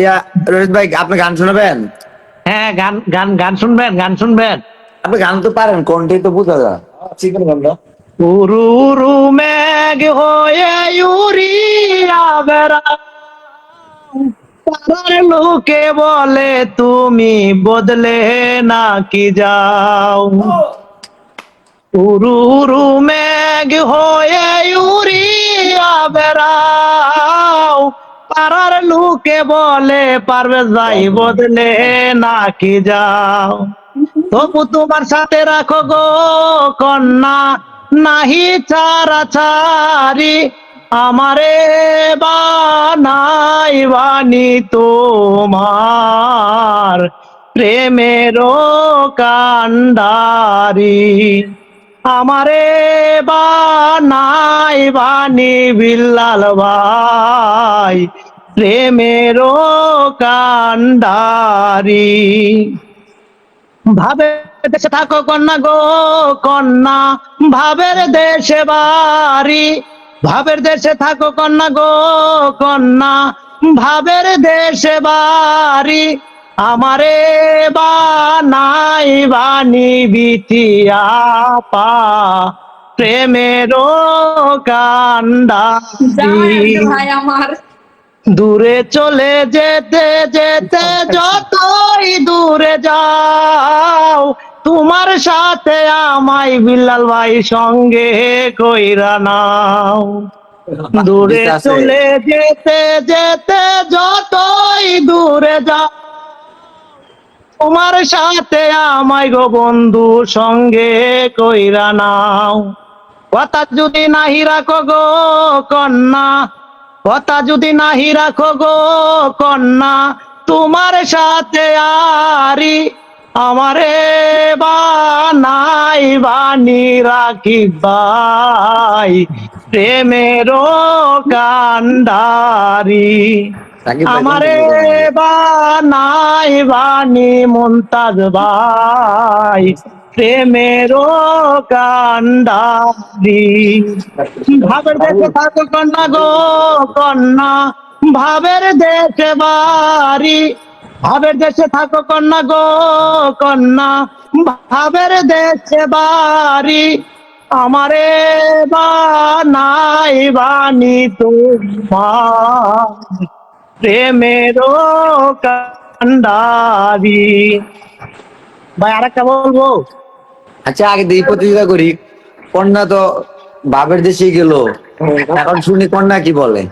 ইয়া রোহিত ভাই, আপনি গান শোনাবেন? হ্যাঁ, গান গান গান শুনবেন, গান শুনবেন। আপনি গান তো পারেন, কোনটাই তো বোঝা যায়। ঠিক আছে গানটা। উরু উরু মেঘ হয়ে উড়িয়া বেড়াও, পাড়ার লোকে বলে তুমি বদলে নাকি যাও। উরু উরু মেঘ হয়ে উড়িয়া বেড়াও, পাড়ার লোকে বলে পারবে যাই বদলে নাকি যাও। তবু তোমার সাথে রাখো গো কন্যা, নাহি ছাড়া ছাড়ি, আমারে বানাই বানি তোমার প্রেমেরও কান্ডারি। আমারে বানাই বানি বিল্লাল ভাই প্রেমেরও কান্ডারি। ভাবের দেশে থাকো কন্যা গো কন্যা, ভাবের দেশে বাড়ি। ভাবের দেশে থাকো কন্যা গো কন্যা, ভাবের দেশে বাড়ি। আমারে বানাই বানি বিটিয়া পা প্রেমেরও কান্ডারি। ভাই আমার দূরে চলে যেতে যেতে যতই দূরে যাও, তোমার সাথে আমায় বিল্লাল ভাই সঙ্গে কইরা নাও। দূরে চলে যেতে যেতে যতই দূরে যাও, তোমার সাথে আমায় গো বন্ধু সঙ্গে কইরা নাও। কথা যদি নাহি রাখো গো কন্যা, কথা যদি নাহি রাখো গো কন্যা, তোমার সাথে আরি। আমারে বানাই বানি রাখি ভাই প্রেমেরও কান্ডারি। আমারে বানাই বানি মুমতাজ ভাই প্রেমেরও কান্ডারি। ভাবের দেশে থাকো কন্যা গো কন্যা, ভাবের দেশে বাড়ি। ভাবের দেশে থাকো কন্যা গো কন্যা, ভাবের দেশে বাড়ি। আমারে বানাই বানি তোমার প্রেমেরও কান্ডারি। ভাই আরেকটা বলবো? আচ্ছা, আগে দিয়ে প্রতিযোগিতা করি। কন্যা তো বাপের দেশে গেল, এখন শুনি কন্যা কি বলে।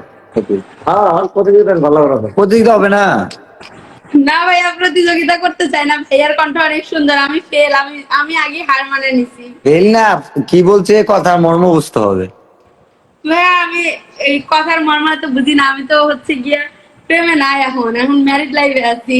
প্রতিযোগিতা ভালো হবে, প্রতিযোগিতা হবে না। না ভাইয়া, প্রতিযোগিতা করতে চাই না। ভাইয়ার কণ্ঠ অনেক সুন্দর। আমি ফেল। আমি আগে হার মানে নিছি। ফেল না, কি বলছে কথার মর্ম বুঝতে হবে। ভাইয়া আমি এই কথার মর্ম তো বুঝি না। আমি তো হচ্ছে গিয়া প্রেমে নাই, এখন এখন ম্যারিড লাইফে আছি।